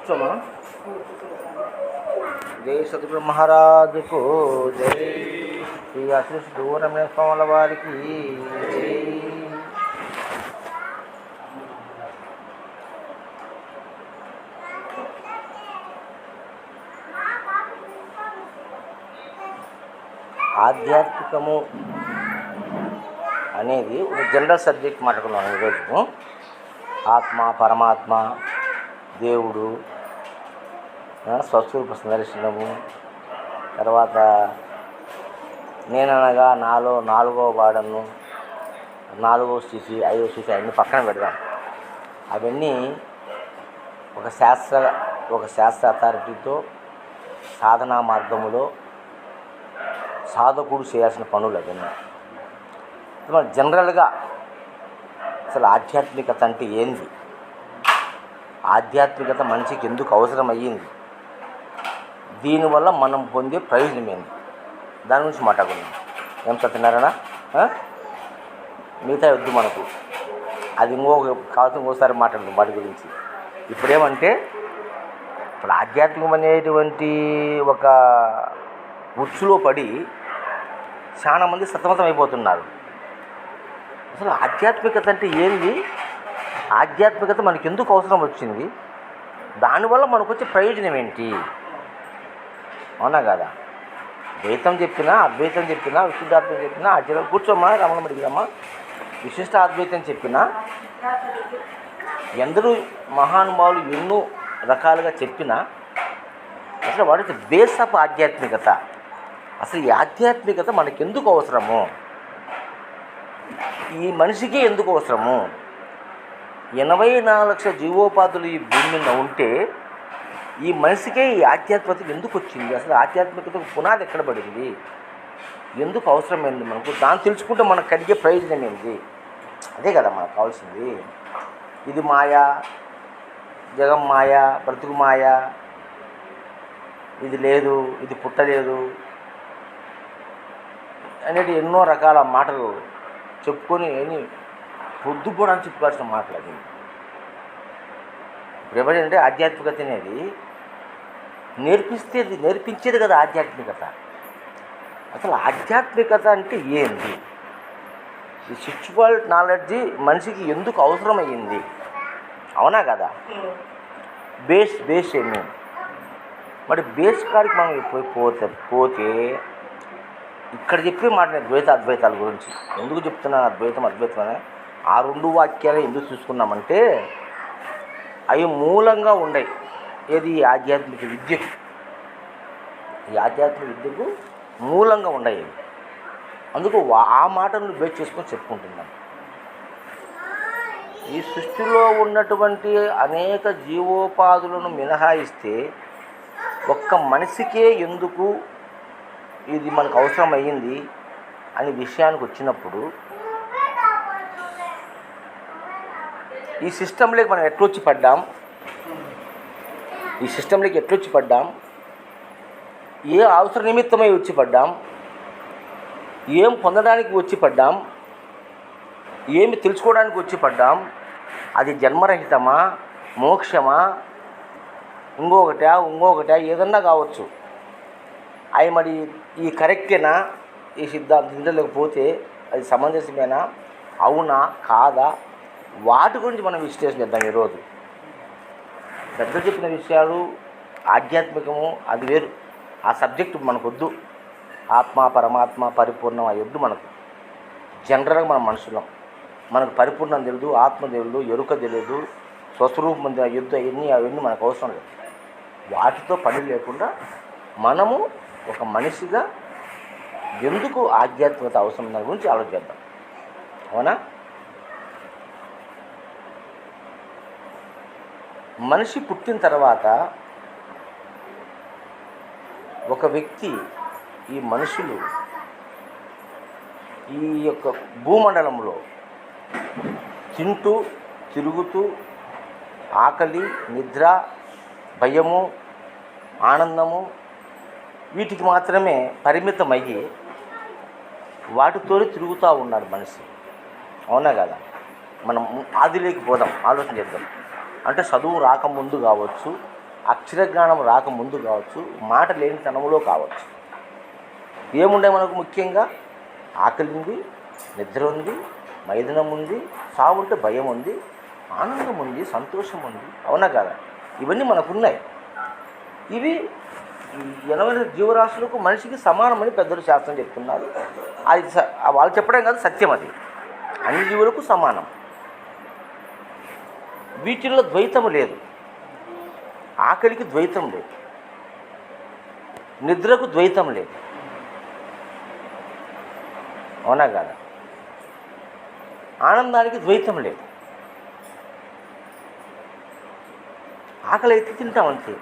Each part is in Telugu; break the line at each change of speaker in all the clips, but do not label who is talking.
కూర్చోమా. జై సద్గురు మహారాజుకు జై. శ్రీ అశ్రీ దూరమైన స్వాముల వారికి జై. ఆధ్యాత్మికము అనేది ఒక జనరల్ సబ్జెక్ట్ మాట్లాడుకున్నాను ఈరోజు. ఆత్మ, పరమాత్మ, దేవుడు, స్వస్వరూప సందర్శనము, తర్వాత నేననగా నాలో నాలుగవ వాడను, నాలుగవ స్థితి, ఐదవ స్థితి అన్నీ పక్కన పెడదాం. అవన్నీ ఒక శాస్త్ర అథారిటీతో సాధనా మార్గములో సాధకుడు చేయాల్సిన పనులు అవన్నీ. జనరల్గా అసలు ఆధ్యాత్మికత అంటే ఏంది, ఆధ్యాత్మికత మనిషికి ఎందుకు అవసరం అయ్యింది, దీనివల్ల మనం పొందే ప్రయోజనం ఏంది, దాని గురించి మాట్లాడుకుందాం. ఏం సత్యనారాయణ, మిగతా వద్దు మనకు, అది కావాల్సిన ఇంకోసారి మాట్లాడుకుందాం వాటి గురించి. ఇప్పుడేమంటే ఇప్పుడు ఆధ్యాత్మికం అనేటువంటి ఒక ఉచ్చులో పడి చాలామంది సతమతం అయిపోతున్నారు. అసలు ఆధ్యాత్మికత అంటే ఏంది, ఆధ్యాత్మికత మనకు ఎందుకు అవసరం వచ్చింది, దానివల్ల మనకు వచ్చే ప్రయోజనం ఏంటి, అవునా కదా? ద్వైతం చెప్పినా, అద్వైతం చెప్పినా, విశుద్ధాద్వైతం చెప్పినా, ఆచార్య కూర్చోమ్మా, రమణ అడిగినమ్మా, విశిష్ట అద్వైతం చెప్పినా, ఎందరూ మహానుభావులు ఎన్నో రకాలుగా చెప్పినా అసలు వాటి బేస్ ఆఫ్ ఆధ్యాత్మికత, అసలు ఈ ఆధ్యాత్మికత మనకెందుకు అవసరము, ఈ మనిషికి ఎందుకు అవసరము, 84 లక్షల జీవోపాధులు ఈ భూమి మీద ఉంటే ఈ మనిషికే ఈ ఆధ్యాత్మికత ఎందుకు వచ్చింది, అసలు ఆధ్యాత్మికతకు పునాది ఎక్కడ పడింది, ఎందుకు అవసరమైంది మనకు, దాన్ని తెలుసుకుంటే మనకు కలిగే ప్రయోజనం ఏంది, అదే కదా మనకు కావాల్సింది. ఇది మాయా, జగం మాయా, బ్రతుకు మాయా, ఇది లేదు, ఇది పుట్టలేదు అనేది ఎన్నో రకాల మాటలు చెప్పుకొని పొద్దుపోవడానికి చెప్పుకోవాల్సిన మాటలు. అది ఇప్పుడు ఎవరంటే ఆధ్యాత్మికత అనేది నేర్పించేది కదా ఆధ్యాత్మికత. అసలు ఆధ్యాత్మికత అంటే ఏంది, ఈ స్పిరిచువల్ నాలెడ్జి మనిషికి ఎందుకు అవసరమయ్యింది, అవునా కదా? బేస్ ఏమి, మరి బేస్ కాడికి మనం పోతే ఇక్కడ చెప్పే మాట నేను ద్వైత అద్వైతాల గురించి ఎందుకు చెప్తున్నా, అద్వైతం అనే ఆ రెండు వాక్యాలు ఎందుకు చూసుకున్నామంటే అవి మూలంగా ఉన్నాయి. ఏది, ఆధ్యాత్మిక విద్యకు, ఈ ఆధ్యాత్మిక విద్యకు మూలంగా ఉన్నాయి. అందుకు ఆ మాటలను బేస్ చేసుకొని చెప్పుకుంటున్నాం. ఈ సృష్టిలో ఉన్నటువంటి అనేక జీవోపాధులను మినహాయిస్తే ఒక్క మనిషికే ఎందుకు ఇది మనకు అవసరం అయ్యింది అనే విషయానికి వచ్చినప్పుడు ఈ సిస్టంలోకి మనం ఎట్లొచ్చి పడ్డాం, ఏ అవసర నిమిత్తమై వచ్చి పడ్డాం, ఏం పొందడానికి వచ్చి పడ్డాం, ఏమి తెలుసుకోవడానికి వచ్చి పడ్డాం, అది జన్మరహితమా, మోక్షమా, ఇంకొకటా ఏదన్నా కావచ్చు. అవి మరి ఈ కరెక్టేనా, ఈ సిద్ధాంతం లేకపోతే అది సమంజసమేనా, అవునా కాదా, వాటి గురించి మనం విశ్లేషణ చేద్దాం ఈరోజు. పెద్దలు చెప్పిన విషయాలు ఆధ్యాత్మికము అది వేరు, ఆ సబ్జెక్టు మనకొద్దు. ఆత్మ, పరమాత్మ, పరిపూర్ణం అవి వద్దు మనకు. జనరల్గా మన మనుషులం, మనకు పరిపూర్ణం తెలియదు, ఆత్మ తెలియదు, ఎరుక తెలియదు, స్వస్వరూపం యుద్ధం అవన్నీ మనకు అవసరం లేదు. వాటితో పని లేకుండా మనము ఒక మనిషిగా ఎందుకు ఆధ్యాత్మికత అవసరం దాని గురించి ఆలోచిద్దాం, అవునా? మనిషి పుట్టిన తర్వాత ఒక వ్యక్తి, ఈ మనుషులు ఈ యొక్క భూమండలంలో తింటూ తిరుగుతూ ఆకలి, నిద్ర, భయము, ఆనందము వీటికి మాత్రమే పరిమితమయ్యి వాటితోనే తిరుగుతూ ఉన్నాడు మనిషి, అవునా కదా? మనం ఆదిలోకి పోదాం, ఆలోచన చేద్దాం. అంటే చదువు రాకముందు కావచ్చు, అక్షరజ్ఞానం రాకముందు కావచ్చు, మాట లేని తనములో కావచ్చు. ఏముండే మనకు ముఖ్యంగా ఆకలి ఉంది, నిద్ర ఉంది, మైదనం ఉంది, సావు ఉంటే భయం ఉంది, ఆనందం ఉంది, సంతోషం ఉంది. అవునా కదా? ఇవన్నీ మనకున్నాయి. ఇవి 80 జీవరాశులకు మనిషికి సమానమని పెద్దలు శాస్త్రం చెప్తున్నారు. అది వాళ్ళు చెప్పడం కాదు, సత్యం అది. అన్ని జీవులకు సమానం. వీటిల్లో ద్వైతం లేదు. ఆకలికి ద్వైతం లేదు, నిద్రకు ద్వైతం లేదు. అవునా కాదా? ఆనందానికి ద్వైతం లేదు. ఆకలి అయితే తింటాం అంతే,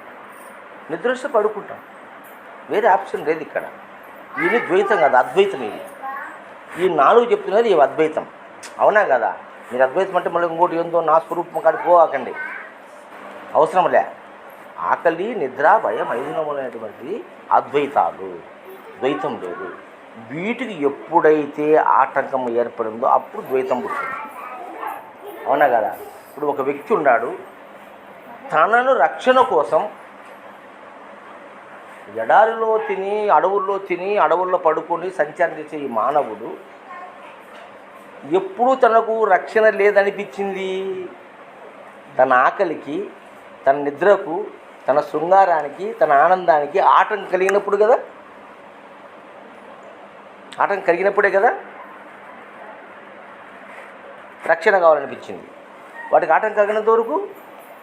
నిద్ర వస్తే పడుకుంటాం, వేరే ఆప్షన్ లేదు ఇక్కడ. ఇది ద్వైతం కాదు, అద్వైతం. ఇది ఈ 4 చెప్తున్నది ఇవి అద్వైతం. అవునా కదా? మీరు అద్వైతం అంటే మళ్ళీ ఇంకోటి ఏందో నా స్వరూపం కాడికి పోకండి, అవసరం లే. ఆకలి, నిద్ర, భయం, మైదునములైనటువంటి అద్వైతాలు, ద్వైతం లేదు. వీటికి ఎప్పుడైతే ఆటంకం ఏర్పడిందో అప్పుడు ద్వైతం పుట్టింది. అవునా కదా? ఇప్పుడు ఒక వ్యక్తి ఉన్నాడు, తనను రక్షణ కోసం ఎడారిలో తిని, అడవుల్లో పడుకొని సంచారం చేసే ఈ మానవుడు ఎప్పుడూ తనకు రక్షణ లేదనిపించింది. తన ఆకలికి, తన నిద్రకు, తన శృంగారానికి, తన ఆనందానికి ఆటంకం కలిగినప్పుడు కదా, ఆటంకం కలిగినప్పుడే కదా రక్షణ కావాలనిపించింది. వాటికి ఆటంకం కలిగినంత వరకు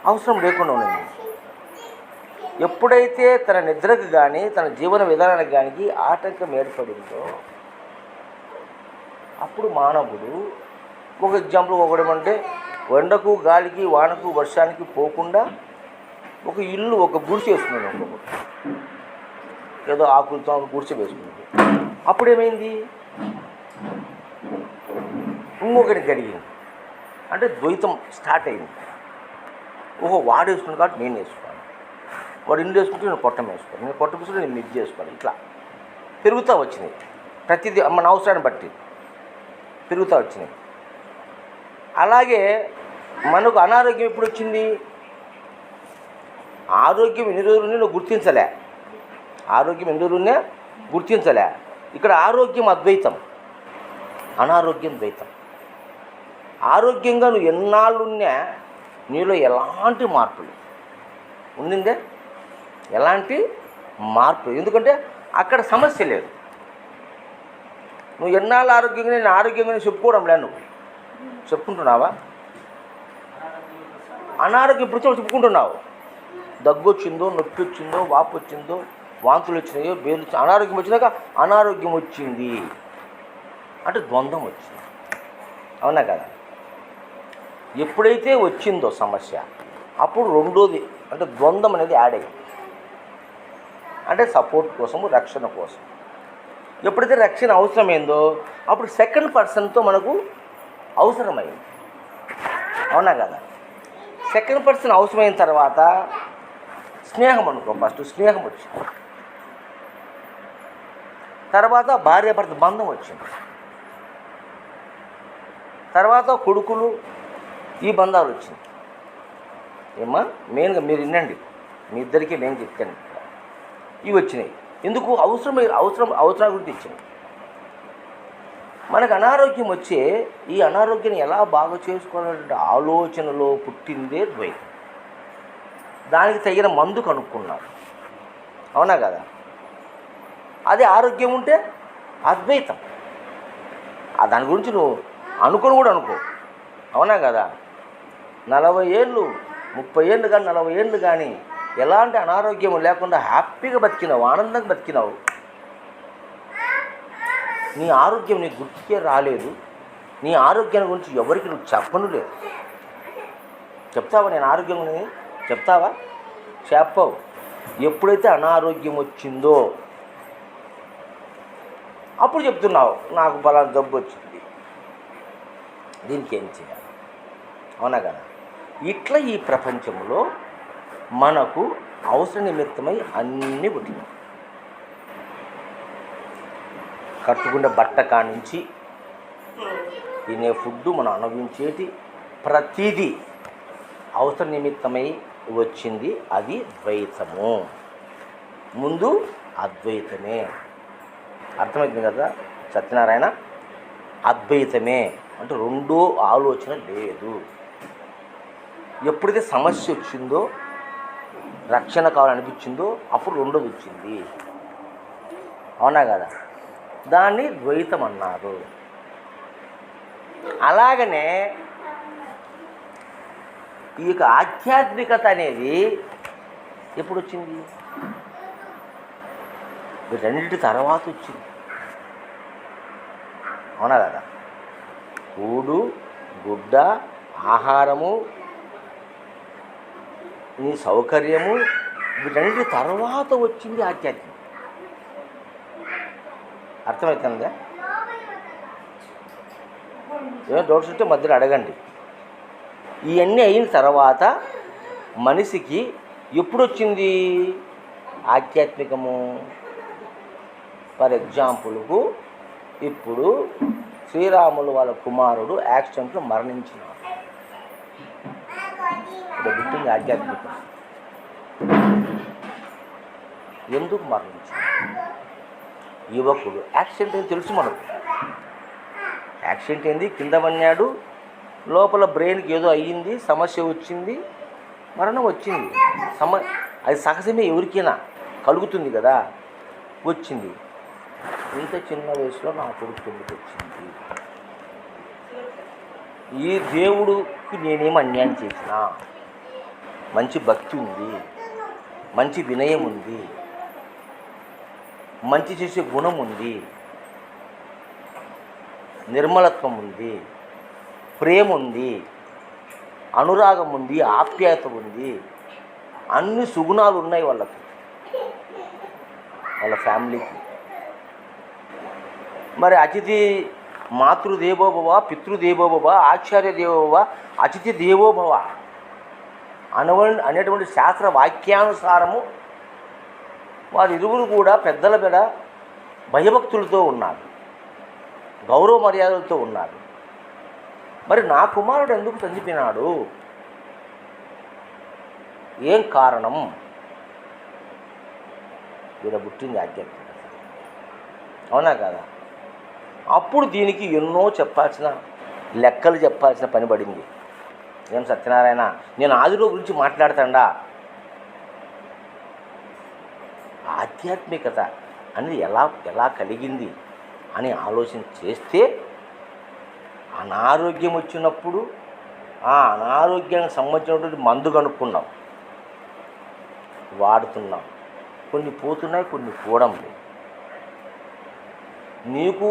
అవసరం లేకుండా ఉన్నది. ఎప్పుడైతే తన నిద్రకు కానీ, తన జీవన విధానానికి కానీ ఆటంకం ఏర్పడిందో అప్పుడు మానవుడు, ఒక ఎగ్జాంపుల్ ఒకటేమంటే, ఎండకు, గాలికి, వానకు, వర్షానికి పోకుండా ఒక ఇల్లు, ఒక గుడిసె వేసుకున్నాడు. ఇంకొకటి ఏదో ఆకులతో ఒక గుడిసె వేసుకున్నాడు. అప్పుడు ఏమైంది? ఇంకొకటి కలిగింది. అంటే ద్వైతం స్టార్ట్ అయింది. వాడు వేసుకున్నాడు కాబట్టి నేను వేసుకోవాలి, వాడు ఇల్లు వేసుకుంటే నేను పొట్టం వేసుకోవాలి, నేను పొట్టం వేసుకుంటే నేను మిడ్ చేసుకోవాలి. ఇట్లా పెరుగుతూ వచ్చినాయి. ప్రతిదీ మన అవసరాన్ని బట్టి పెరుగుతూ వచ్చినాయి. అలాగే మనకు అనారోగ్యం ఎప్పుడు వచ్చింది? ఆరోగ్యం ఎన్ని రోజులు నువ్వు గుర్తించలే. ఆరోగ్యం ఎన్ని రోజులునే గుర్తించలే. ఇక్కడ ఆరోగ్యం అద్వైతం, అనారోగ్యం ద్వైతం. ఆరోగ్యంగా నువ్వు ఎన్నాళ్ళున్నా నీలో ఎలాంటి మార్పులు ఉండిందే, ఎలాంటి మార్పు. ఎందుకంటే అక్కడ సమస్య లేదు. నువ్వు ఎన్నాళ్ళు ఆరోగ్యంగా, నేను ఆరోగ్యంగానే చెప్పుకోవడం లేదు. నువ్వు చెప్పుకుంటున్నావా? అనారోగ్యం ఇప్పుడు చెప్పుకుంటున్నావు. దగ్గు వచ్చిందో, నొప్పి వచ్చిందో, వాపు వచ్చిందో, వాంతులు వచ్చినాయో, బేలు, అనారోగ్యం వచ్చినాక అనారోగ్యం వచ్చింది అంటే ద్వంద్వం వచ్చింది. అవునా కదా? ఎప్పుడైతే వచ్చిందో సమస్య, అప్పుడు రెండోది అంటే ద్వంద్వం అనేది యాడ్ అయ్యింది. అంటే సపోర్ట్ కోసము, రక్షణ కోసం. ఎప్పుడైతే రక్షణ అవసరమైందో అప్పుడు సెకండ్ పర్సన్తో మనకు అవసరమైంది. అవునా కదా? సెకండ్ పర్సన్ అవసరమైన తర్వాత స్నేహం అనుకో, ఫస్ట్ స్నేహం వచ్చింది, తర్వాత భార్యాభర్త బంధం వచ్చింది, తర్వాత కొడుకులు, ఈ బంధాలు వచ్చింది. ఏమ్మా మెయిన్గా మీరు వినండి, మీ ఇద్దరికీ నేను చెప్తాను. ఇవి వచ్చినాయి ఎందుకు? అవసరాల గురించి ఇచ్చినాయి. మనకు అనారోగ్యం వచ్చే ఈ అనారోగ్యాన్ని ఎలా బాగా చేసుకోవాలంటే ఆలోచనలో పుట్టిందే ద్వైతం. దానికి తగిన మందు కనుక్కున్నారు. అవునా కదా? అదే ఆరోగ్యం ఉంటే అద్వైతం. దాని గురించి నువ్వు అనుకుని కూడా అనుకో. అవునా కదా? 40 ఏళ్ళు, 30 ఏళ్ళు కానీ, 40 ఏళ్ళు కానీ ఎలాంటి అనారోగ్యం లేకుండా హ్యాపీగా బతికినావు, ఆనందంగా బతికినావు. నీ ఆరోగ్యం నీ గుర్తుకే రాలేదు. నీ ఆరోగ్యాన్ని గురించి ఎవరికి నువ్వు చెప్పను లేదు. చెప్తావా? నేను ఆరోగ్యం ఉన్నది చెప్తావా? చెప్పవు. ఎప్పుడైతే అనారోగ్యం వచ్చిందో అప్పుడు చెప్తున్నావు, నాకు బలాన్ని జబ్బు వచ్చింది, దీనికి ఏం చేయాలి. అవునా కదా? ఇట్లా ఈ ప్రపంచంలో మనకు అవసర నిమిత్తమై అన్నీ పుట్టినాయి. కట్టుకునే బట్ట కానించి తినే ఫుడ్డు, మనం అనుభవించేటి ప్రతిదీ అవసర నిమిత్తమై వచ్చింది, అది ద్వైతము. ముందు అద్వైతమే. అర్థమవుతుంది కదా సత్యనారాయణ? అద్వైతమే అంటే రెండో ఆలోచన లేదు. ఎప్పుడైతే సమస్య వచ్చిందో, రక్షణ కావాలనిపించిందో, అప్పుడు రెండోది వచ్చింది. అవునా కదా? దాన్ని ద్వైతం అన్నారు. అలాగనే ఈ యొక్క ఆధ్యాత్మికత అనేది ఎప్పుడు వచ్చింది? వీటన్నిటి తర్వాత వచ్చింది. అవునా కదా? కూడు, గుడ్డ, ఆహారము, నీ సౌకర్యము, వీటన్నిటి తర్వాత వచ్చింది ఆధ్యాత్మికత. అర్థమవుతుందా? ఏమైనా డౌట్స్ ఉంటే మధ్యలో అడగండి. ఇవన్నీ అయిన తర్వాత మనిషికి ఎప్పుడు వచ్చింది ఆధ్యాత్మికము? ఫర్ ఎగ్జాంపుల్కు ఇప్పుడు శ్రీరాములు వాళ్ళ కుమారుడు యాక్సిడెంట్లో మరణించినాడు. ఇప్పుడు పుట్టింది ఆధ్యాత్మికం. ఎందుకు మరణించాడు? యువకుడు. యాక్సిడెంట్ అని తెలుసు మనకు. యాక్సిడెంట్ ఏంది? కింద పడినాడు, లోపల బ్రెయిన్కి ఏదో అయ్యింది, సమస్య వచ్చింది, మరణం వచ్చింది. అది సహజమే, ఎవరికైనా కలుగుతుంది కదా. వచ్చింది. ఇంత చిన్న వయసులో నా కొడుకు పెళ్ళికి వచ్చింది. ఈ దేవుడికి నేనేం అన్యాయం చేసినా? మంచి భక్తి ఉంది, మంచి వినయం ఉంది, మంచి చేసే గుణం ఉంది, నిర్మలత్వం ఉంది, ప్రేమ ఉంది, అనురాగం ఉంది, ఆప్యాయత ఉంది, అన్ని సుగుణాలు ఉన్నాయి వాళ్ళకి, వాళ్ళ ఫ్యామిలీకి. మరి అతిథి మాతృదేవోభవ, పితృదేవోభవ, ఆచార్య దేవోభవ, అతిథి దేవోభవ అనేటువంటి శాస్త్ర వాక్యానుసారము వారిరువురు కూడా పెద్దల మీద భయభక్తులతో ఉన్నారు, గౌరవ మర్యాదలతో ఉన్నారు. మరి నా కుమారుడు ఎందుకు చనిపోయినాడు? ఏం కారణం? వీళ్ళ పుట్టింది ఆధ్యాత్మికత. అవునా కదా? అప్పుడు దీనికి ఎన్నో లెక్కలు చెప్పాల్సిన పని పడింది. ఏం సత్యనారాయణ, నేను ఆదిలో గురించి మాట్లాడతాడా? ఆధ్యాత్మికత అనేది ఎలా కలిగింది అని ఆలోచన చేస్తే, అనారోగ్యం వచ్చినప్పుడు ఆ అనారోగ్యానికి సంబంధించినటువంటి మందు కనుక్కున్నాం, వాడుతున్నాం. కొన్ని పోతున్నాయి, కొన్ని పోవడం లేదు. నీకు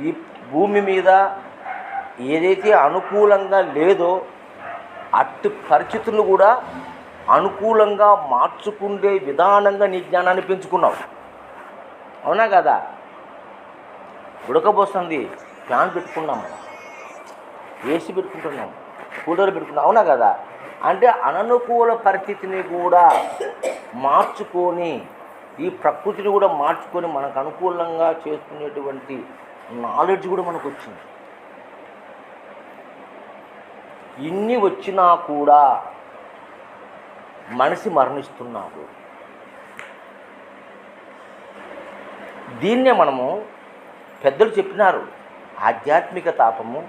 ఈ భూమి మీద ఏదైతే అనుకూలంగా లేదో అట్టి పరిస్థితులను కూడా అనుకూలంగా మార్చుకుండే విధానంగా నీ జ్ఞానాన్ని పెంచుకున్నావు. అవునా కదా? ఉడకబోస్తుంది, ఫ్యాన్ పెట్టుకున్నాము, ఏసీ పెట్టుకుంటున్నాము, కూలర్ పెట్టుకున్నాం. అవునా కదా? అంటే అననుకూల పరిస్థితిని కూడా మార్చుకొని, ఈ ప్రకృతిని కూడా మార్చుకొని మనకు అనుకూలంగా చేసుకునేటువంటి నాలెడ్జ్ కూడా మనకు వచ్చింది. ఇన్ని వచ్చినా కూడా మనిషి మరణిస్తున్నాడు. దీన్నే మనము పెద్దలు చెప్పినారు, ఆధ్యాత్మిక తాపము,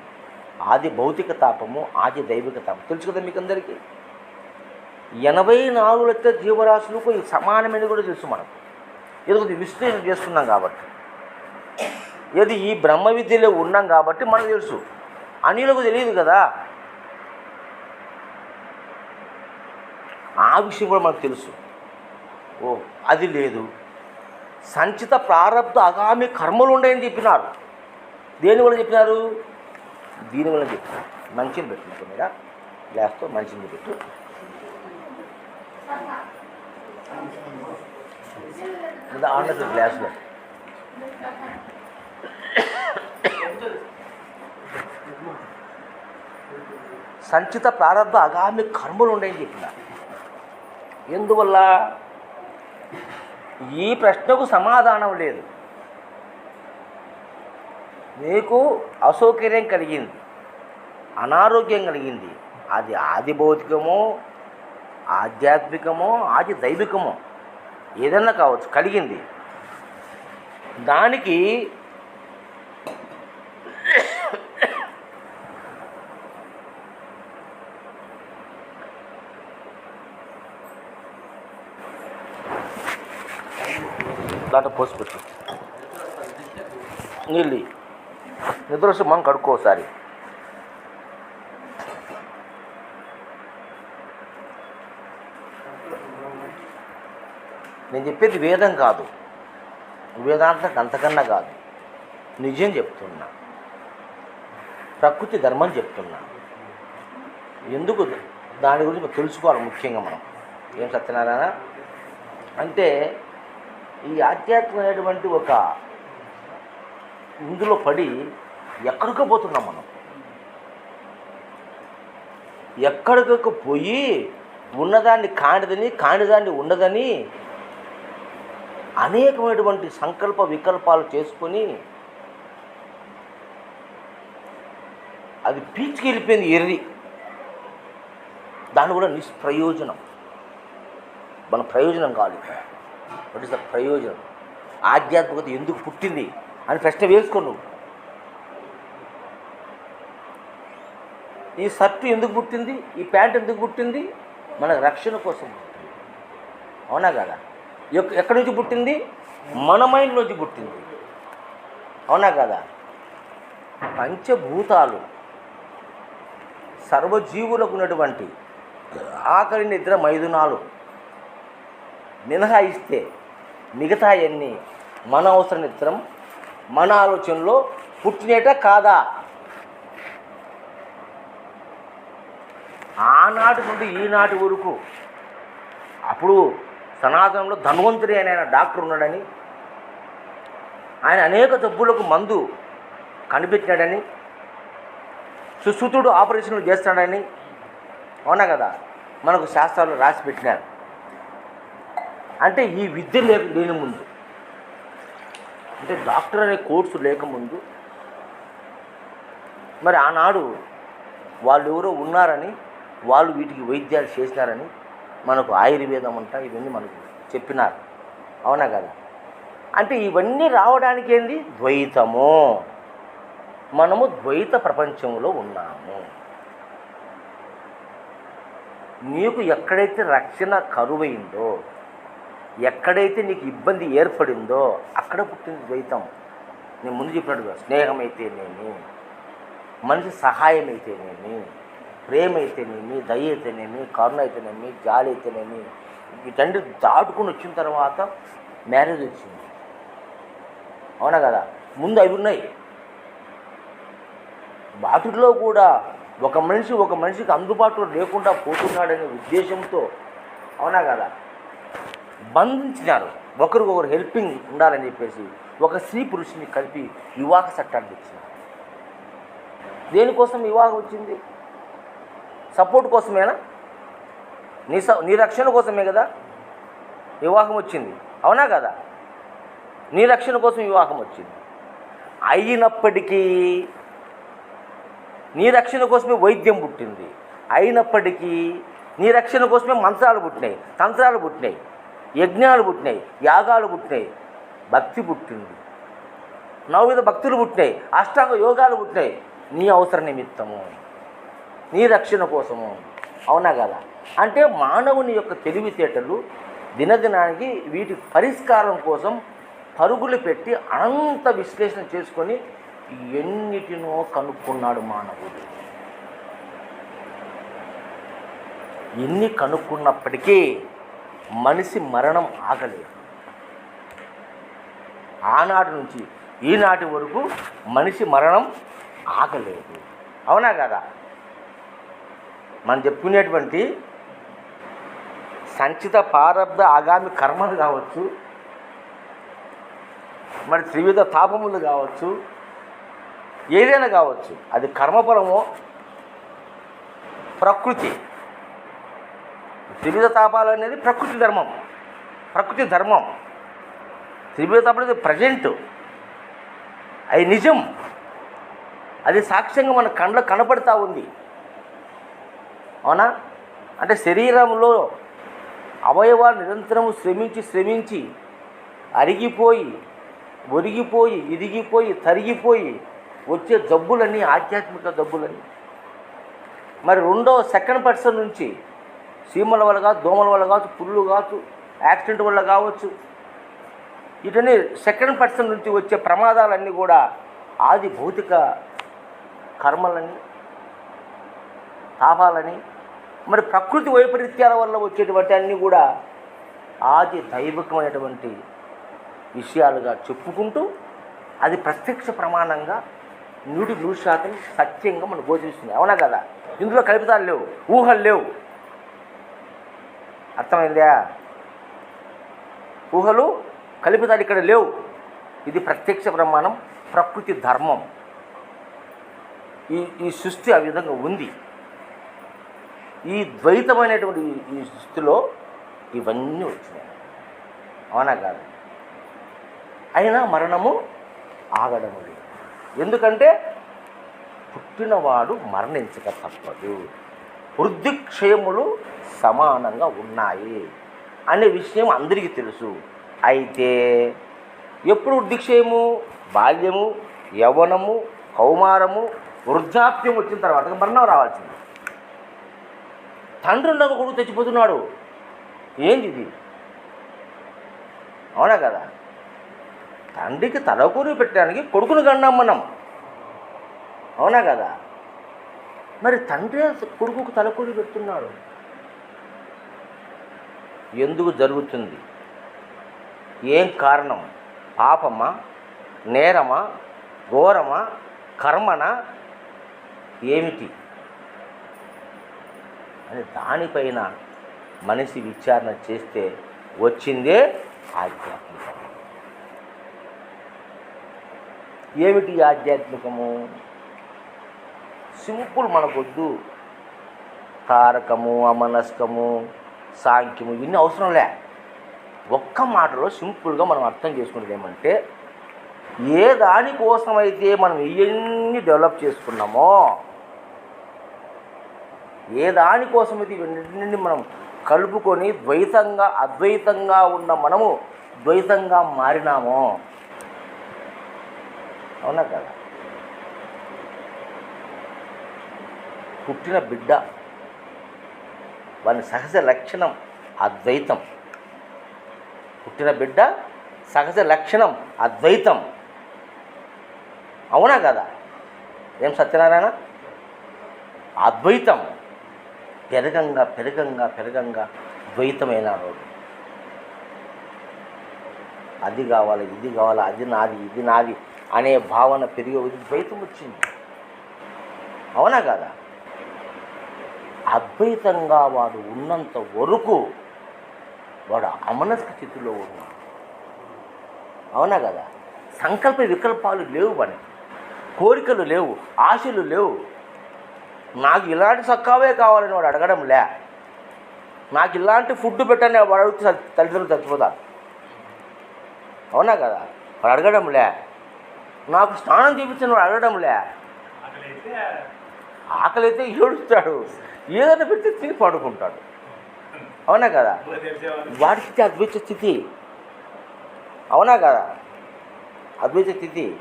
ఆది భౌతిక తాపము, ఆది దైవిక తాపం. తెలుసు కదా మీకు అందరికీ. 84 లక్షల జీవరాశులకు సమానమైన కూడా తెలుసు మనకు. ఏదో కొద్ది విశ్లేషణ చేస్తున్నాం కాబట్టి, ఏది ఈ బ్రహ్మ విద్యలో ఉన్నాం కాబట్టి మనకు తెలుసు. అనిలకు తెలియదు కదా, ఆ విషయం కూడా మనకు తెలుసు. ఓ అది లేదు. సంచిత ప్రారబ్ధ అగామి కర్మలు ఉన్నాయని చెప్పినారు. దేనివల్ల చెప్పినారు? దీనివల్ల చెప్పినారు. మంచిని పెట్టినట్టు మీద గ్లాస్తో మంచిని పెట్టు. ఆనదు గ్లాసులో సంచిత ప్రారబ్ధ అగామి కర్మలు ఉన్నాయని చెప్పినారు. ఎందువల్ల? ఈ ప్రశ్నకు సమాధానం లేదు. నీకు అసౌకర్యం కలిగింది, అనారోగ్యం కలిగింది, అది ఆది భౌతికమో ఆధ్యాత్మికమో ఆది దైవికమో ఏదన్నా కావచ్చు కలిగింది. దానికి దాంట్లో పోసిపెట్టు నీళ్ళు నిద్ర వస్తే మనం కడుక్కోసారి. నేను చెప్పేది వేదం కాదు, వేదాంతం అంతకన్నా కాదు, నిజం చెప్తున్నా, ప్రకృతి ధర్మం చెప్తున్నా. ఎందుకు దాని గురించి తెలుసుకోవాలి ముఖ్యంగా మనం. ఏం సత్యనారాయణ అంటే ఈ ఆధ్యాత్మికమైనటువంటి ఒక ఇందులో పడి ఎక్కడికో పోతున్నాం మనం. ఎక్కడికో పోయి ఉన్నదాన్ని కానిదని కానిదాన్ని ఉండదని అనేకమైనటువంటి సంకల్ప వికల్పాలు చేసుకొని అది పీచుకి వెళ్ళిపోయింది ఎర్రి. దాన్ని కూడా నిష్ప్రయోజనం. మన ప్రయోజనం కాదు. వాట్ ఇస్ ద ప్రయోజనం? ఆధ్యాత్మికత ఎందుకు పుట్టింది అని ప్రశ్న వేసుకో నువ్వు. ఈ షర్టు ఎందుకు పుట్టింది, ఈ ప్యాంట్ ఎందుకు పుట్టింది? మన రక్షణ కోసం పుట్టింది. అవునా కదా? ఎక్కడి నుంచి పుట్టింది? మన మైండ్ నుంచి పుట్టింది. అవునా కదా? పంచభూతాలు సర్వజీవులకు ఉన్నటువంటి ఆఖరి నిద్ర మైదునాలు మినహాయిస్తే మిగతా అన్నీ మన అవసర నిత్యం మన ఆలోచనలో పుట్టినేట కాదా? ఆనాటి నుండి ఈనాటి వరకు అప్పుడు సనాతనంలో ధన్వంతరి అనే ఆయన డాక్టర్ ఉన్నాడని, ఆయన అనేక జబ్బులకు మందు కనిపెట్టినాడని, సుశ్రుతుడు ఆపరేషన్లు చేస్తాడని, అవునా కదా, మనకు శాస్త్రాలు రాసి పెట్టినారు. అంటే ఈ విద్య లేని ముందు, అంటే డాక్టర్ అనే కోర్సు లేకముందు మరి ఆనాడు వాళ్ళు ఎవరో ఉన్నారని, వాళ్ళు వీటికి వైద్యాలు చేసినారని మనకు ఆయుర్వేదం అంట ఇవన్నీ మనకు చెప్పినారు. అవునా కదా? అంటే ఇవన్నీ రావడానికి ఏంది? ద్వైతము. మనము ద్వైత ప్రపంచంలో ఉన్నాము. నీకు ఎక్కడైతే రక్షణ కరువైందో, ఎక్కడైతే నీకు ఇబ్బంది ఏర్పడిందో అక్కడ పుట్టింది ద్వైతం. నేను ముందు చెప్పినట్టుగా స్నేహం అయితేనేమి, మనిషి సహాయం అయితేనేమి, ప్రేమ అయితేనేమి, దయ అయితేనేమి, కరుణ అయితేనేమి, జాలి అయితేనేమి, వీటంటే దాటుకుని వచ్చిన తర్వాత మ్యారేజ్ వచ్చింది. అవునా కదా? ముందు అవి ఉన్నాయి. వాటిలో కూడా ఒక మనిషికి అందుబాటులో లేకుండా పోతున్నాడనే ఉద్దేశంతో, అవునా కదా, బంధించినారు. ఒకరికొకరు హెల్పింగ్ ఉండాలని చెప్పేసి ఒక స్త్రీ పురుషుని కలిపి వివాహ చట్టాన్ని తెచ్చినారు. దేనికోసం వివాహం వచ్చింది? సపోర్ట్ కోసమేనా? నీ రక్షణ కోసమే కదా వివాహం వచ్చింది. అవునా కదా? నీ రక్షణ కోసం వివాహం వచ్చింది. అయినప్పటికీ నీ రక్షణ కోసమే వైద్యం పుట్టింది. అయినప్పటికీ నీ రక్షణ కోసమే మంత్రాలు పుట్టినాయి, తంత్రాలు పుట్టినాయి, యజ్ఞాలు పుట్టినాయి, యాగాలు పుట్టినాయి, భక్తి పుట్టింది, నవవిధ భక్తులు పుట్టినాయి, అష్టాంగ యోగాలు పుట్టినాయి. నీ అవసర నిమిత్తము, నీ రక్షణ కోసము. అవునా కదా? అంటే మానవుని యొక్క తెలివితేటలు దినదినానికి వీటి పరిష్కారం కోసం పరుగులు పెట్టి అనంత విశ్లేషణ చేసుకొని ఎన్నిటినో కనుక్కున్నాడు మానవుడు. ఎన్ని కనుక్కున్నప్పటికీ మనిషి మరణం ఆగలేదు. ఆనాటి నుంచి ఈనాటి వరకు మనిషి మరణం ఆగలేదు. అవునా కదా? మనం చెప్పుకునేటువంటి సంచిత ప్రారబ్ధ ఆగామి కర్మలు కావచ్చు, మరి త్రివిధ తాపములు కావచ్చు, ఏదైనా కావచ్చు, అది కర్మఫలమో ప్రకృతి. త్రివిధ తాపాలు అనేది ప్రకృతి ధర్మం. త్రివిధ తాపాలు ఇది ప్రజెంట్, అది నిజం, అది సాక్ష్యంగా మన కళ్ళకు కనపడతా ఉంది. అవునా? అంటే శరీరంలో అవయవాలు నిరంతరము శ్రమించి అరిగిపోయి ఒరిగిపోయి ఇరిగిపోయి తరిగిపోయి వచ్చే జబ్బులన్నీ ఆధ్యాత్మిక జబ్బులన్నీ. మరి సెకండ్ పర్సన్ నుంచి చీమల వల్ల కావచ్చు, దోమల వల్ల కావచ్చు, పుళ్ళు కావచ్చు, యాక్సిడెంట్ వల్ల కావచ్చు, ఇటన్నీ సెకండ్ పర్సన్ నుంచి వచ్చే ప్రమాదాలన్నీ కూడా ఆది భౌతిక కర్మలని, తాపాలని, మరి ప్రకృతి వైపరీత్యాల వల్ల వచ్చేటువంటి అన్నీ కూడా ఆది దైవికమైనటువంటి విషయాలుగా చెప్పుకుంటూ అది ప్రత్యక్ష ప్రమాణంగా 100% సత్యంగా మనం గోచరిస్తుంది. అవునా కదా? ఇందులో కల్పితాలు లేవు, ఊహలు లేవు. అర్థమైందా? ఊహలు కల్పితాలు ఇక్కడ లేవు. ఇది ప్రత్యక్ష ప్రమాణం, ప్రకృతి ధర్మం. ఈ సృష్టి ఆ విధంగా ఉంది. ఈ ద్వైతమైనటువంటి ఈ సృష్టిలో ఇవన్నీ వచ్చినాయి. అవునా కాదు? అయినా మరణము ఆగడము లేదు. ఎందుకంటే పుట్టినవాడు మరణించక తప్పదు. వృద్ధి క్షయములు సమానంగా ఉన్నాయి అనే విషయం అందరికీ తెలుసు. అయితే ఎప్పుడు వృద్ధి క్షయము? బాల్యము, యవ్వనము, కౌమారము, వృద్ధాప్యం వచ్చిన తర్వాత మరణం రావాల్సింది. తండ్రి ఉండగా కొడుకు తెచ్చిపోతున్నాడు. ఏంది ఇది? అవునా కదా? తండ్రికి తలకూరి పెట్టడానికి కొడుకును కన్నాం మనం. అవునా కదా? మరి తండ్రి కొడుకుకు తలకూరి పెడుతున్నాడు. ఎందుకు జరుగుతుంది? ఏం కారణం? పాపమా, నేరమా, ఘోరమా, కర్మనా, ఏమిటి అని దానిపైన మనిషి విచారణ చేస్తే వచ్చిందే ఆధ్యాత్మికం. ఏమిటి ఆధ్యాత్మికము? సింపుల్, మనకొద్దు తారకము, అమనస్కము, సాంఖ్యము ఇవన్నీ అవసరం లే. ఒక్క మాటలో సింపుల్గా మనం అర్థం చేసుకునేది ఏమంటే, ఏ దానికోసమైతే మనం ఇవన్నీ డెవలప్ చేసుకున్నామో, ఏ దానికోసమైతే ఇవన్నీ మనం కలుపుకొని ద్వైతంగా అద్వైతంగా ఉన్న మనము ద్వైతంగా మారినామో, అవునా కదా? పుట్టిన బిడ్డ వాని సహజ లక్షణం అద్వైతం. పుట్టిన బిడ్డ సహజ లక్షణం అద్వైతం. అవునా కదా? ఏం సత్యనారాయణ? అద్వైతం. పెరగంగా పెరగంగా పెరగంగా ద్వైతమైనాడు. అది కావాలి, ఇది కావాలి, అది నాది, ఇది నాది అనే భావన పెరిగే ద్వైతం వచ్చింది. అవునా కదా? అద్వైతంగా వాడు ఉన్నంత వరకు వాడు అమనస్క స్థితిలో ఉన్నాడు. అవునా కదా? సంకల్ప వికల్పాలు లేవు, వాడి కోరికలు లేవు, ఆశలు లేవు. నాకు ఇలాంటి సక్కావే కావాలని వాడు అడగడం లే. నాకు ఇలాంటి ఫుడ్ పెట్టని వాడు అడిగితే తల్లిదండ్రులు చచ్చిపోతారు. అవునా కదా? వాడు అడగడం లే. నాకు స్నానం చేయించిన వాడు అడగడం లే. ఆకలి అయితే ఏడుస్తాడు, ఏదైనా పెడితే తిని పడుకుంటాడు. అవునా కదా? వాడి స్థితి అద్వైత స్థితి. అవునా కదా? అద్వైత స్థితి.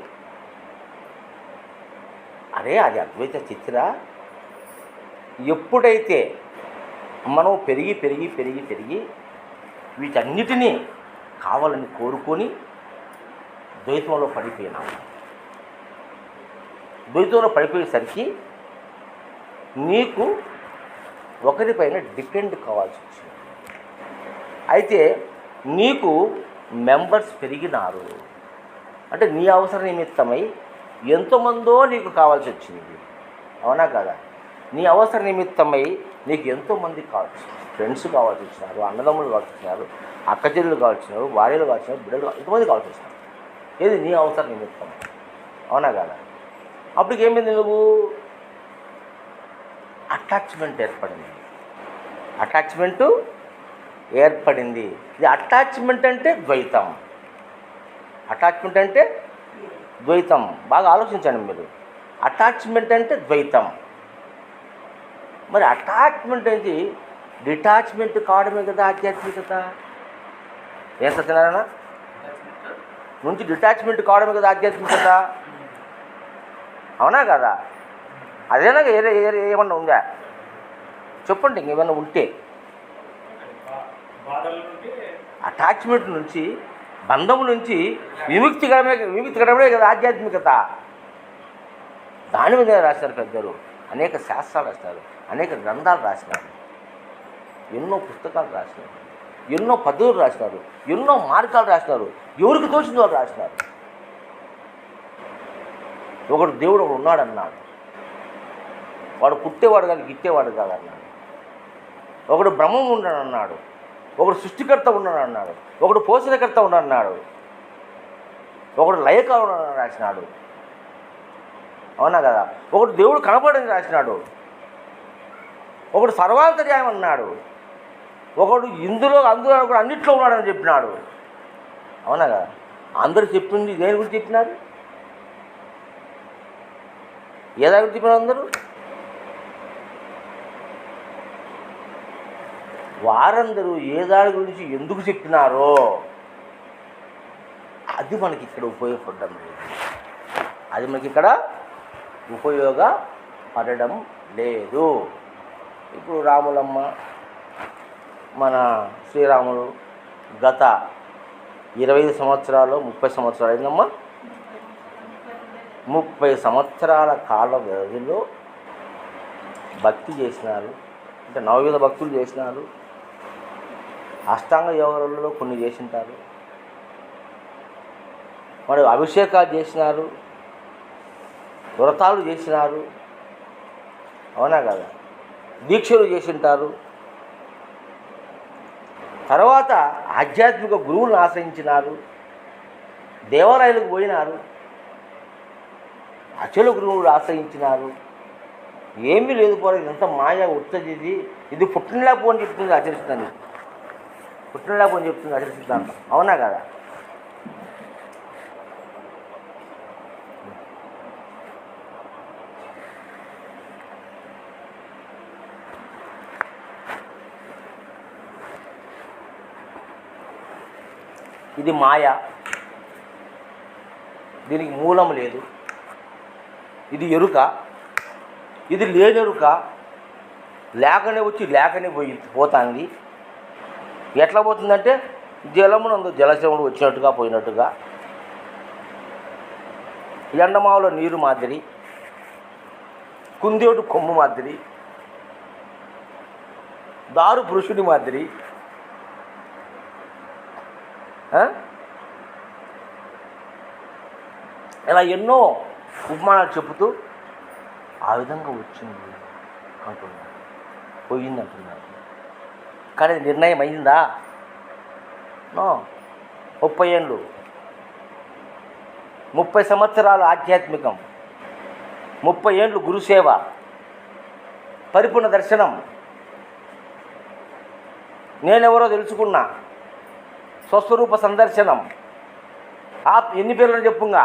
అరే అది అద్వైత స్థితిరా. ఎప్పుడైతే మనం పెరిగి పెరిగి పెరిగి పెరిగి వీటన్నిటినీ కావాలని కోరుకొని ద్వైతంలో పడిపోయినాము. ద్వైతంలో పడిపోయేసరికి నీకు ఒకరిపైన డిపెండ్ కావాల్సి వచ్చింది. అయితే నీకు మెంబర్స్ పెరిగినారు అంటే నీ అవసర నిమిత్తమై ఎంతోమందో నీకు కావాల్సి వచ్చింది. అవునా కదా? నీ అవసర నిమిత్తమై నీకు ఎంతోమంది కావచ్చు. ఫ్రెండ్స్ కావాల్సి వచ్చినారు, అన్నదమ్ములు కావాల్సి వచ్చినారు, అక్కచెల్లెలు కావాల్సి వచ్చినారు, భార్యలు కావాల్సి వచ్చినారు, బిడ్డలు ఎంతమంది కావాల్సి వచ్చినారు. ఏది నీ అవసర నిమిత్తం. అవునా కదా? అప్పటికి ఏమైంది? నువ్వు అటాచ్మెంట్ ఏర్పడింది. అటాచ్మెంటు ఏర్పడింది. ఇది అటాచ్మెంట్ అంటే ద్వైతం. అటాచ్మెంట్ అంటే ద్వైతం. బాగా ఆలోచించండి మీరు. అటాచ్మెంట్ అంటే ద్వైతం. మరి అటాచ్మెంట్ అనేది డిటాచ్మెంట్ కావడమే కదా ఆధ్యాత్మికత. ఏం సత్యనారాయణ? నుంచి డిటాచ్మెంట్ కావడమే కదా ఆధ్యాత్మికత. అవునా కదా? అదేనా ఏమన్నా ఉందా చెప్పండి, ఇంకేమన్నా ఉంటే. అటాచ్మెంట్ నుంచి, బంధం నుంచి విముక్తి కడమే కదా ఆధ్యాత్మికత. దాని మీద రాశారు పెద్దలు. అనేక శాస్త్రాలు రాస్తారు, అనేక గ్రంథాలు రాసినారు, ఎన్నో పుస్తకాలు రాసినారు, ఎన్నో పద్ధతులు రాసినారు, ఎన్నో మార్గాలు రాసినారు. ఎవరికి తోచింది వాళ్ళు రాసినారు. ఒకడు దేవుడు ఒకడు ఉన్నాడన్నాడు, వాడు పుట్టేవాడు కానీ గిట్టేవాడు కాదన్నాడు. ఒకడు బ్రహ్మం ఉన్నాడన్నాడు, ఒకడు సృష్టికర్త ఉన్నాడన్నాడు, ఒకడు పోషణకర్త ఉన్నాడన్నాడు, ఒకడు లయకారుడు రాసినాడు. అవునా కదా? ఒకడు దేవుడు కనపడని రాసినాడు, ఒకడు సర్వాంతర్యాయం అన్నాడు, ఒకడు అందులో కూడా అన్నిట్లో ఉన్నాడని చెప్పినాడు. అవునా కదా? అందరూ చెప్పింది దేని గురించి చెప్పినారు? ఏ దాని గురించి చెప్పినారు అందరూ? వారందరూ ఏ దాని గురించి ఎందుకు చెప్పినారో అది మనకి ఇక్కడ ఉపయోగపడడం లేదు. అది మనకి ఇక్కడ ఉపయోగపడడం లేదు. ఇప్పుడు రాములమ్మ, మన శ్రీరాములు గత 25 సంవత్సరాలు 30 సంవత్సరాలు అయిందమ్మా. 30 సంవత్సరాల కాల వ్యవధిలో భక్తి చేసినారు. అంటే నవవిధ భక్తులు చేసినారు, అష్టాంగ యోగాలలో కొన్ని చేసింటారు, మరి అభిషేకాలు చేసినారు, వ్రతాలు చేసినారు. అవునా కదా? దీక్షలు చేసింటారు. తర్వాత ఆధ్యాత్మిక గురువులను ఆశ్రయించినారు, దేవాలయాలకు పోయినారు, అచల గురువులు ఆశ్రయించినారు. ఏమీ లేదు పోరా, ఇదంతా మాయా ఉత్తది, ఇది పుట్టినలేపు అని చెప్తుంది, ఆచరిస్తుంది. పుట్టినలేపు అని చెప్తుంది, ఆచరిస్తుంది. అవునా కదా? ఇది మాయ, దీనికి మూలం లేదు. ఇది ఎరుక, ఇది లేనెరుక. లేకనే వచ్చి లేకనే పోతుంది. ఎట్లా పోతుందంటే జలమునందు జలశ్రముడు వచ్చినట్టుగా పోయినట్టుగా, ఎండమావులో నీరు మాదిరి, కుందేడు కొమ్ము మాదిరి, దారు పురుషుడి మాదిరి. ఇలా ఎన్నో ఉపమానాలు చెబుతూ ఆ విధంగా వచ్చింది అంటున్నారు, పోయింది అంటున్నారు. కానీ నిర్ణయం అయిందా? 30 ఏళ్ళు, 30 సంవత్సరాలు ఆధ్యాత్మికం, 30 ఏళ్ళు గురుసేవ, పరిపూర్ణ దర్శనం, నేనెవరో తెలుసుకున్నా, స్వస్వరూప సందర్శనం. ఎన్ని పేర్లను చెప్పుగా,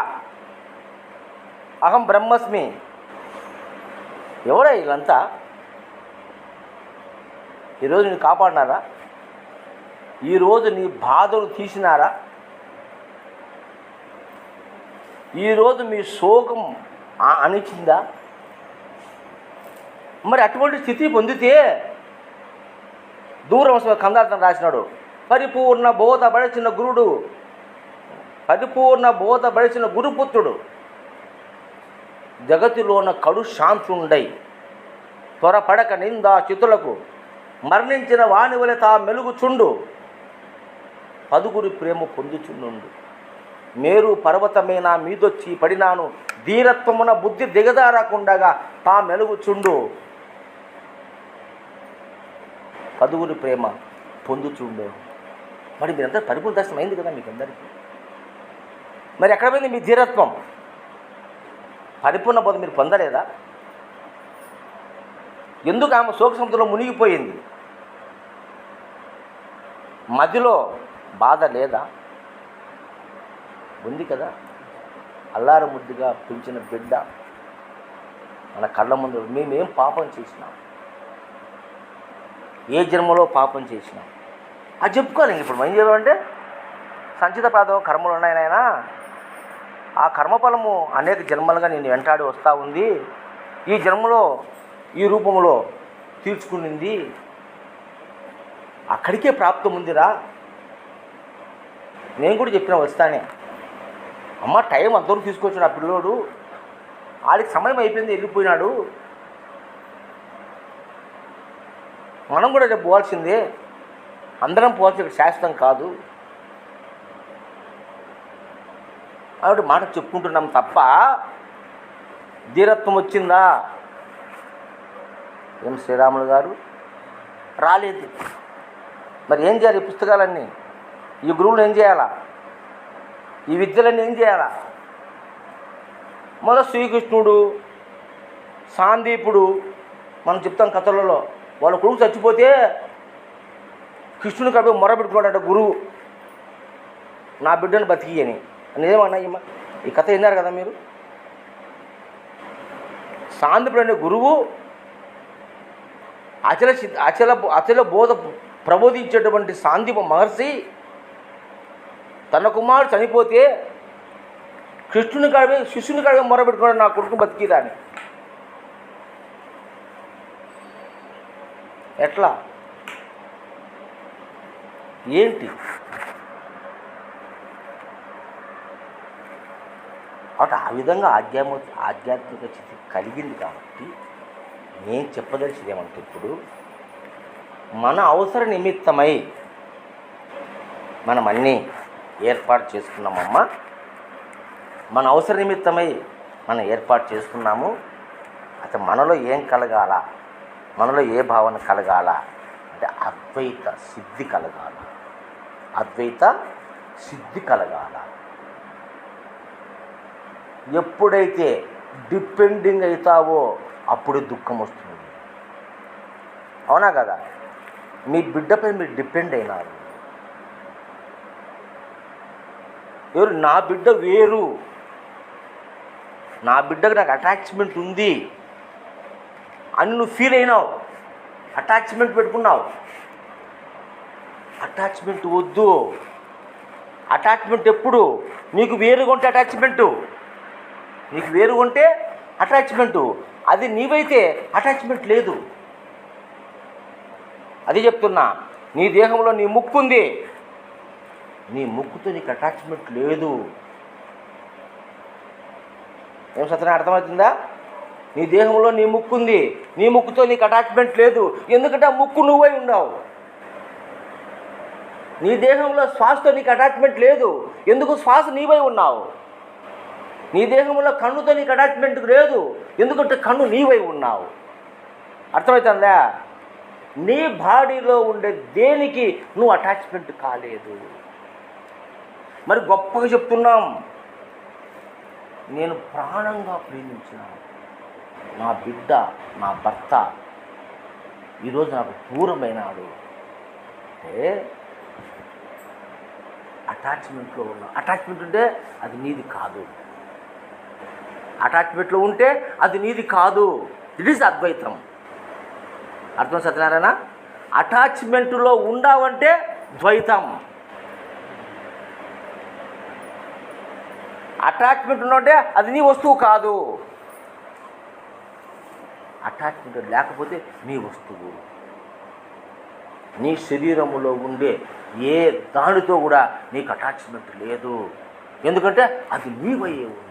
అహం బ్రహ్మస్మి. ఎవరా వీళ్ళంతా? ఈరోజు నీ కాపాడినారా? ఈరోజు నీ బాధలు తీసినారా? ఈరోజు మీ శోకం అణిచిందా? మరి అటువంటి స్థితి పొందితే దూరం కందార్థం రాసినాడు, పరిపూర్ణ బోధపడిచిన గురుడు, పరిపూర్ణ బోధపడిచిన గురుపుత్రుడు, జగతిలోన కడు శాంతుండై త్వరపడక నిందా చితులకు మరణించిన వాని వలె తా మెలుగుచుండు, పదుగురి ప్రేమ పొందుచుండు. మేరు పర్వతమేనా మీదొచ్చి పడినాను, ధీరత్వమున బుద్ధి దిగదారకుండగా తా మెలుగుచుండు, పదుగురి ప్రేమ పొందుచుండు. మరి మీరంతా పరిపూర్ణ దర్శనం అయింది కదా మీకు అందరికీ. మరి ఎక్కడ పోయింది మీ ధీరత్వం? పరిపూర్ణ బోధ మీరు పొందలేదా? ఎందుకు ఆమె శోక సముద్రంలో మునిగిపోయింది? మదిలో బాధ లేదా? ఉంది కదా. అల్లారు ముద్దుగా పెంచిన బిడ్డ మన కళ్ళ ముందు మేమేం పాపం చేసినాం? ఏ జన్మలో పాపం చేసినా అది చెప్పుకోవాలి. ఇప్పుడు మనం ఏం చేయాలంటే సంచిత ప్రాంతం కర్మలు ఉన్నాయి నాయనా, ఆ కర్మఫలము అనేక జన్మలుగా నేను వెంటాడి వస్తూ ఉంది, ఈ జన్మలో ఈ రూపంలో తీర్చుకునింది, అక్కడికే ప్రాప్తం ఉందిరా. నేను కూడా చెప్పిన వస్తానే అమ్మ, టైం అంతవరకు తీసుకొచ్చాడు ఆ పిల్లోడు, ఆడికి సమయం అయిపోయింది, వెళ్ళిపోయినాడు, మనం కూడా రేపు పోవాల్సిందే, అందరం పోవాల్సి ఇక్కడ శాశ్వతం కాదు ఆవిడ మాట చెప్పుకుంటున్నాం తప్ప ధీరత్వం వచ్చిందా? ఏం శ్రీరాములు గారు రాలేదు. మరి ఏం చేయాలి? ఈ పుస్తకాలన్నీ, ఈ గురువులు ఏం చేయాలా? ఈ విద్యలన్నీ ఏం చేయాలా? మళ్ళీ శ్రీకృష్ణుడు, సాందీపుడు, మనం చెప్తాం కథలలో, వాళ్ళ కొడుకు చచ్చిపోతే కృష్ణుని కాబట్టి మొరబెట్టుకున్నాడంట గురువు, నా బిడ్డను బతికి అని. నిజమన్నా ఈ కథ విన్నారు కదా మీరు? సాందీపుడు అనే గురువు అచల బోధ ప్రబోధించేటువంటి సాందీప మహర్షి తన కుమారుడు చనిపోతే కృష్ణుని కాడమే శిష్యుని కాడమే మొరబెట్టుకున్నాడు, నా కొడుకు బతికిదా అని. ఎట్లా? ఏంటి? అటు ఆ విధంగా ఆధ్యాత్మిక స్థితి కలిగింది. కాబట్టి నేను చెప్పదలిచింది ఏమంటే, ఇప్పుడు మన అవసర నిమిత్తమై మనం అన్నీ ఏర్పాటు చేసుకున్నామమ్మా, మన అవసర నిమిత్తమై మనం ఏర్పాటు చేసుకున్నాము. అసలు మనలో ఏం కలగాల, మనలో ఏ భావన కలగాల అంటే అద్వైత సిద్ధి కలగాల, అద్వైత సిద్ధి కలగాల. ఎప్పుడైతే డిపెండింగ్ అవుతావో అప్పుడు దుఃఖం వస్తుంది. అవునా కదా? మీ బిడ్డపై మీరు డిపెండ్ అయినారు. ఎవరు? నా బిడ్డ వేరు, నా బిడ్డకు నాకు అటాచ్మెంట్ ఉంది అని నువ్వు ఫీల్ అయినావు, అటాచ్మెంట్ పెట్టుకున్నావు. అటాచ్మెంట్ వద్దు. అటాచ్మెంట్ ఎప్పుడు? నీకు వేరుగా ఉంటే అటాచ్మెంటు, నీకు వేరుగా ఉంటే అటాచ్మెంటు. అది నీవైతే అటాచ్మెంట్ లేదు. అది చెప్తున్నా. నీ దేహంలో నీ ముక్కు ఉంది, నీ ముక్కుతో నీకు అటాచ్మెంట్ లేదు. ఏం సత్యనారాయణ అర్థమవుతుందా? నీ దేహంలో నీ ముక్కు ఉంది, నీ ముక్కుతో నీకు అటాచ్మెంట్ లేదు. ఎందుకంటే ఆ ముక్కు నువ్వై ఉన్నావు. నీ దేహంలో శ్వాసతో నీకు అటాచ్మెంట్ లేదు. ఎందుకు? శ్వాస నీవై ఉన్నావు. నీ దేహంలో కన్నుతో నీకు అటాచ్మెంట్ లేదు. ఎందుకంటే కన్ను నీవై ఉన్నావు. అర్థమవుతుందా? నీ బాడీలో ఉండే దేనికి నువ్వు అటాచ్మెంట్ కాలేదు. మరి గొప్పగా చెప్తున్నాం, నేను ప్రాణంగా ప్రేమించిన నా బిడ్డ, నా భర్త ఈరోజు నాకు దూరమైనాడు అంటే అటాచ్మెంట్లో ఉన్నా. అటాచ్మెంట్ ఉంటే అది నీది కాదు. అటాచ్మెంట్లో ఉంటే అది నీది కాదు. ఇట్ ఈస్ అద్వైతం. అర్థం సత్యనారాయణ? అటాచ్మెంట్లో ఉండావంటే ద్వైతం. అటాచ్మెంట్ ఉన్నంటే అది నీ వస్తువు కాదు. అటాచ్మెంట్ లేకపోతే నీ వస్తువు. నీ శరీరములో ఉండే ఏ దానితో కూడా నీకు అటాచ్మెంట్ లేదు. ఎందుకంటే అది నీవయ్యే ఉన్నావు.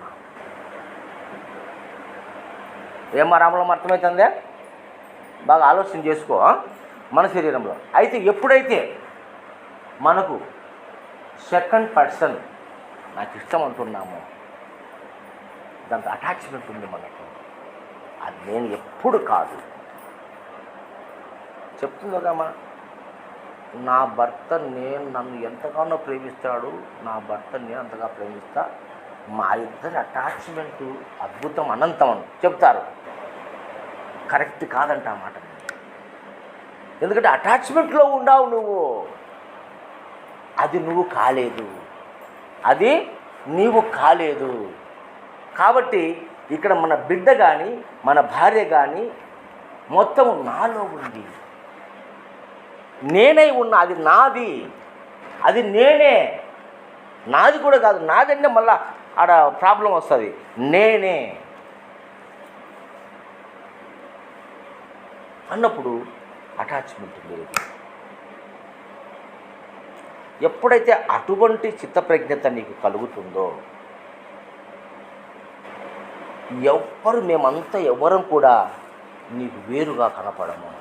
ఏమా రామలం అర్థమవుతుందే? బాగా ఆలోచన చేసుకో. మన శరీరంలో అయితే ఎప్పుడైతే మనకు సెకండ్ పర్సన్ నాకు ఇష్టం అంటున్నాము, దాంతో అటాచ్మెంట్ ఉంది మనకు. అది నేను ఎప్పుడు కాదు. చెప్తుంది కదమ్మా, నా భర్త నన్ను ఎంతగానో ప్రేమిస్తాడు, నా భర్త నేను అంతగా ప్రేమిస్తా, మా ఇద్దరి అటాచ్మెంటు అద్భుతం, అనంతం అని చెప్తారు. కరెక్ట్ కాదంట ఆ మాట. ఎందుకంటే అటాచ్మెంట్లో ఉన్నావు నువ్వు, అది నువ్వు కాలేదు, అది నీవు కాలేదు. కాబట్టి ఇక్కడ మన బిడ్డ కానీ మన భార్య కానీ మొత్తం నాలో ఉంది. నేనై ఉన్నా, అది నాది, అది నేనే. నాది కూడా కాదు, నాదంటే మళ్ళా ఆడ ప్రాబ్లం వస్తుంది. నేనే అన్నప్పుడు అటాచ్మెంట్ లేదు. ఎప్పుడైతే అటువంటి చిత్తప్రజ్ఞత నీకు కలుగుతుందో, మేమంతా ఎవరం కూడా నీకు వేరుగా కనపడము,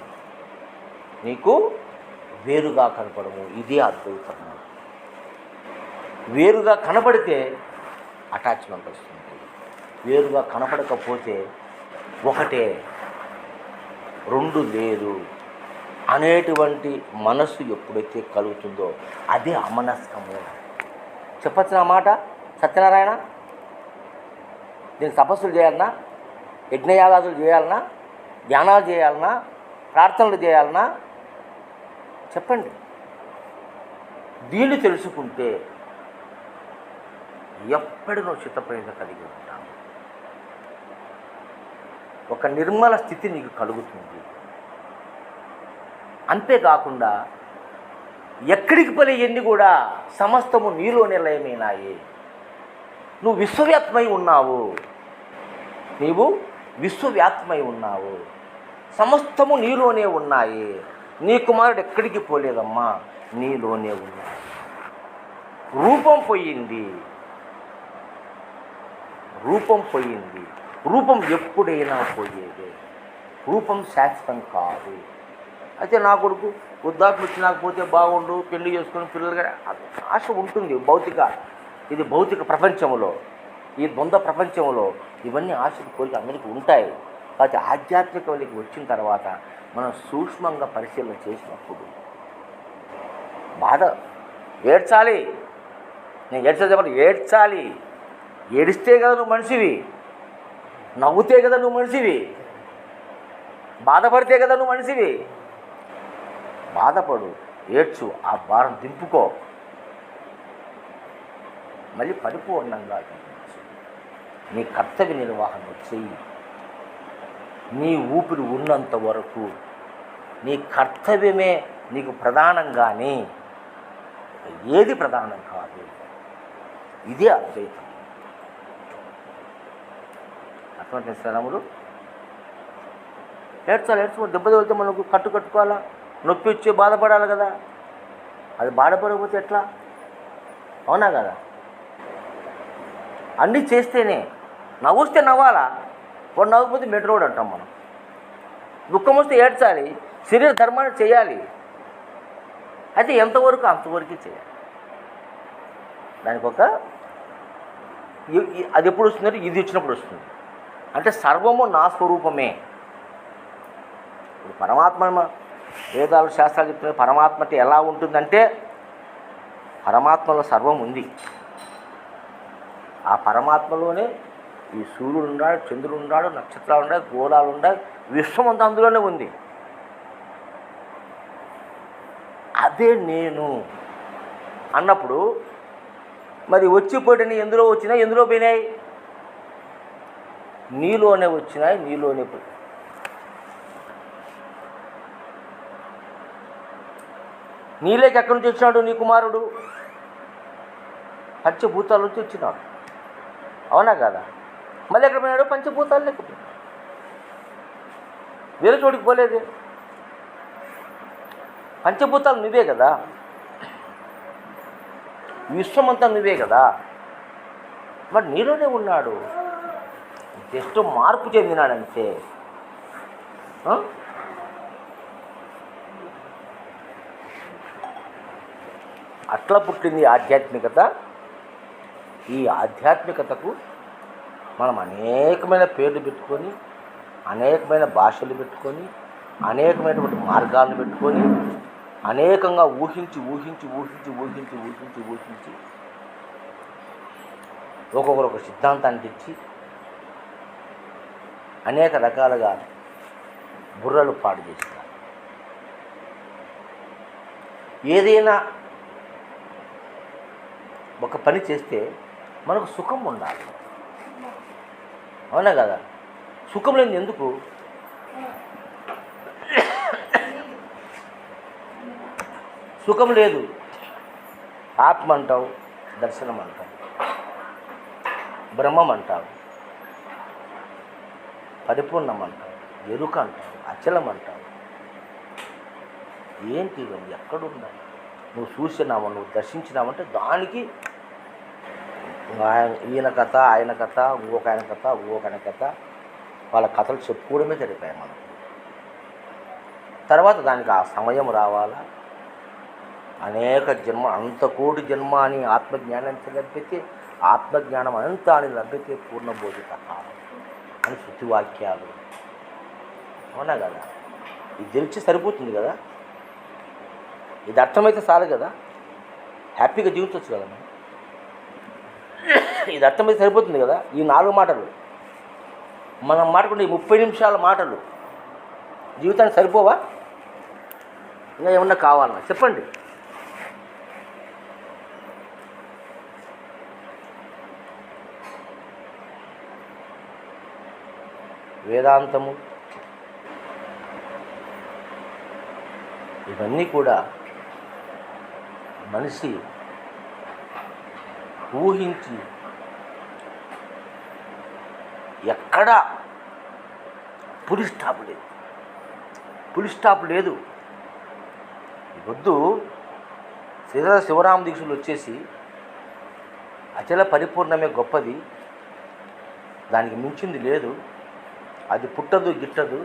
ఇదే అద్వైతము. వేరుగా కనపడితే అటాచ్మెంట్ వస్తుంది, వేరుగా కనపడకపోతే ఒకటే, రెండు లేదు అనేటువంటి మనస్సు ఎప్పుడైతే కలుగుతుందో అదే అమనస్కము. చెప్పచ్చు నా మాట సత్యనారాయణ? నేను తపస్సులు చేయాలన్నా, యజ్ఞయాగాదులు చేయాలన్నా, ధ్యానాలు చేయాలన్నా, ప్రార్థనలు చేయాలన్నా చెప్పండి. దీన్ని తెలుసుకుంటే ఎప్పటినో చిత్తప్రజ్ఞ కలిగి ఉంటాను. ఒక నిర్మల స్థితి నీకు కలుగుతుంది. అంతేకాకుండా ఎక్కడికి పోలే ఎన్ని కూడా సమస్తము నీలోనే లయమైనాయి. నువ్వు విశ్వవ్యాప్తమై ఉన్నావు, సమస్తము నీలోనే ఉన్నాయి. నీ కుమారుడు ఎక్కడికి పోలేదమ్మా, నీలోనే ఉన్నాడు. రూపం పోయింది, రూపం ఎప్పుడైనా పోయేదే, రూపం శాశ్వతం కాదు. అయితే నా కొడుకు వృద్ధాప్యం వచ్చినాకపోతే బాగుండు, పెళ్లి చేసుకుని పిల్లలుగా ఆశ ఉంటుంది. ఇది భౌతిక ప్రపంచంలో, ఈ ద్వంద్వ ప్రపంచంలో ఇవన్నీ ఆశలు కోరిక అందరికీ ఉంటాయి. కాబట్టి ఆధ్యాత్మిక వాళ్ళకి వచ్చిన తర్వాత మనం సూక్ష్మంగా పరిశీలన చేసినప్పుడు బాధ ఏడ్చాలి. నేను ఏడ్చాలి. ఏడిస్తే కదా నువ్వు మనిషివి, నవ్వుతే కదా నువ్వు మనిషివి, బాధపడితే కదా నువ్వు మనిషివి. బాధపడు, ఏడ్చు, ఆ భారం దింపుకో, మళ్ళీ పరిపూర్ణంగా నీ కర్తవ్య నిర్వహణ చెయ్యి. నీ ఊపిరి ఉన్నంత వరకు నీ కర్తవ్యమే నీకు ప్రధానంగానే, ఏది ప్రధానం కాదు. ఇదే అద్వైతం. అటువంటి శ్రమలు ఏడ్చాలి. దెబ్బ తగిలితే మనకు కట్టుకోవాలా, నొప్పి వచ్చి బాధపడాలి కదా. అది బాధపడకపోతే ఎట్లా? అవునా కదా? అన్నీ చేస్తేనే. నవ్వుస్తే నవ్వాలా, వాడు నవ్వకపోతే మెట్రోడ్ అంటాం మనం. దుఃఖం వస్తే ఏడ్చాలి, శరీర ధర్మాన్ని చేయాలి. అయితే ఎంతవరకు అంతవరకు చేయాలి. దానికి అది ఎప్పుడు వస్తుందంటే ఇది ఇచ్చినప్పుడు వస్తుంది. అంటే సర్వము నా స్వరూపమే. ఇప్పుడు పరమాత్మ, వేదాలు శాస్త్రాలు చెప్తున్నారు పరమాత్మ అంటే ఎలా ఉంటుందంటే, పరమాత్మలో సర్వం ఉంది. ఆ పరమాత్మలోనే ఈ సూర్యుడు ఉన్నాడు, చంద్రుడు ఉన్నాడు, నక్షత్రాలు ఉన్నాయి, గోళాలు ఉన్నాయి, విశ్వం అంతా అందులోనే ఉంది. అదే నేను అన్నప్పుడు మరి వచ్చిపోయినాయి, ఎందులో వచ్చినాయి, ఎందులో పోయినాయి? నీలోనే వచ్చినాయి, నీలోనే పోయి. నీలోకి ఎక్కడి నుంచి వచ్చినాడు నీ కుమారుడు? పంచభూతాల నుంచి వచ్చినాడు. అవునా కదా? మళ్ళీ ఎక్కడ పోయినాడు? పంచభూతాలు లేకపోతే వేరే చోటికి పోలేదే. పంచభూతాలు నువ్వే కదా, విశ్వమంతా నువ్వే కదా. మరి నీలోనే ఉన్నాడు, జస్ట్ మార్పు చెందినాడంతే. అట్లా పుట్టింది ఆధ్యాత్మికత. ఈ ఆధ్యాత్మికతకు మనం అనేకమైన పేర్లు పెట్టుకొని, అనేకమైన భాషలు పెట్టుకొని, అనేకమైనటువంటి మార్గాలను పెట్టుకొని, అనేకంగా ఊహించి ఒక్కొక్కరు ఒక సిద్ధాంతాన్ని ఇచ్చి అనేక రకాలుగా బుర్రలు పాడు చేస్తారు. ఏదైనా ఒక పని చేస్తే మనకు సుఖం ఉండాలి. అవునా కదా? సుఖం లేని ఎందుకు? సుఖం లేదు. ఆత్మ అంటావు, దర్శనం అంటావు, బ్రహ్మం అంటావు, పరిపూర్ణం అంటావు, ఎరుక అంటావు, అచలం అంటావు. ఏంటి ఇవన్నీ ఎక్కడున్నాయి? నువ్వు చూసినావు, నువ్వు దర్శించినావంటే దానికి ఈయన కథ, ఆయన కథ, ఇంకొక ఆయన కథ, ఇంకొక ఆయన కథ, వాళ్ళ కథలు చెప్పుకోవడమే జరిపాయి మనం. తర్వాత దానికి ఆ సమయం రావాలా, అనేక జన్మ, అంత కోటి జన్మ అని ఆత్మజ్ఞానం లభ్యతే, ఆత్మజ్ఞానం అంత అని లభ్యతే పూర్ణబోధిత కాలం అని శృతివాక్యాలు. అవునా కదా? ఇది తెలిసి సరిపోతుంది కదా, ఇది అర్థమైతే చాలు కదా, హ్యాపీగా జీవించవచ్చు కదా మనం. ఇది అర్థమైతే సరిపోతుంది కదా. ఈ 4 మాటలు మనం మాట్లాడుకుంటే ఈ 30 నిమిషాల మాటలు జీవితానికి సరిపోవా? ఇంకా ఏమన్నా కావాలన్నా చెప్పండి. వేదాంతము ఇవన్నీ కూడా మనిషి ఊహించి ఎక్కడా పులి స్టాప్ లేదు. వద్దు శివరామ దీక్షలు వచ్చేసి అచల పరిపూర్ణమే గొప్పది, దానికి మించింది లేదు, అది పుట్టదు గిట్టదు,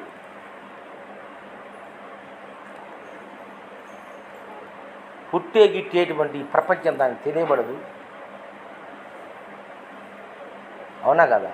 పుట్టే గిట్టేటువంటి ప్రపంచం దానికి తెలియబడదు. అవునా కదా?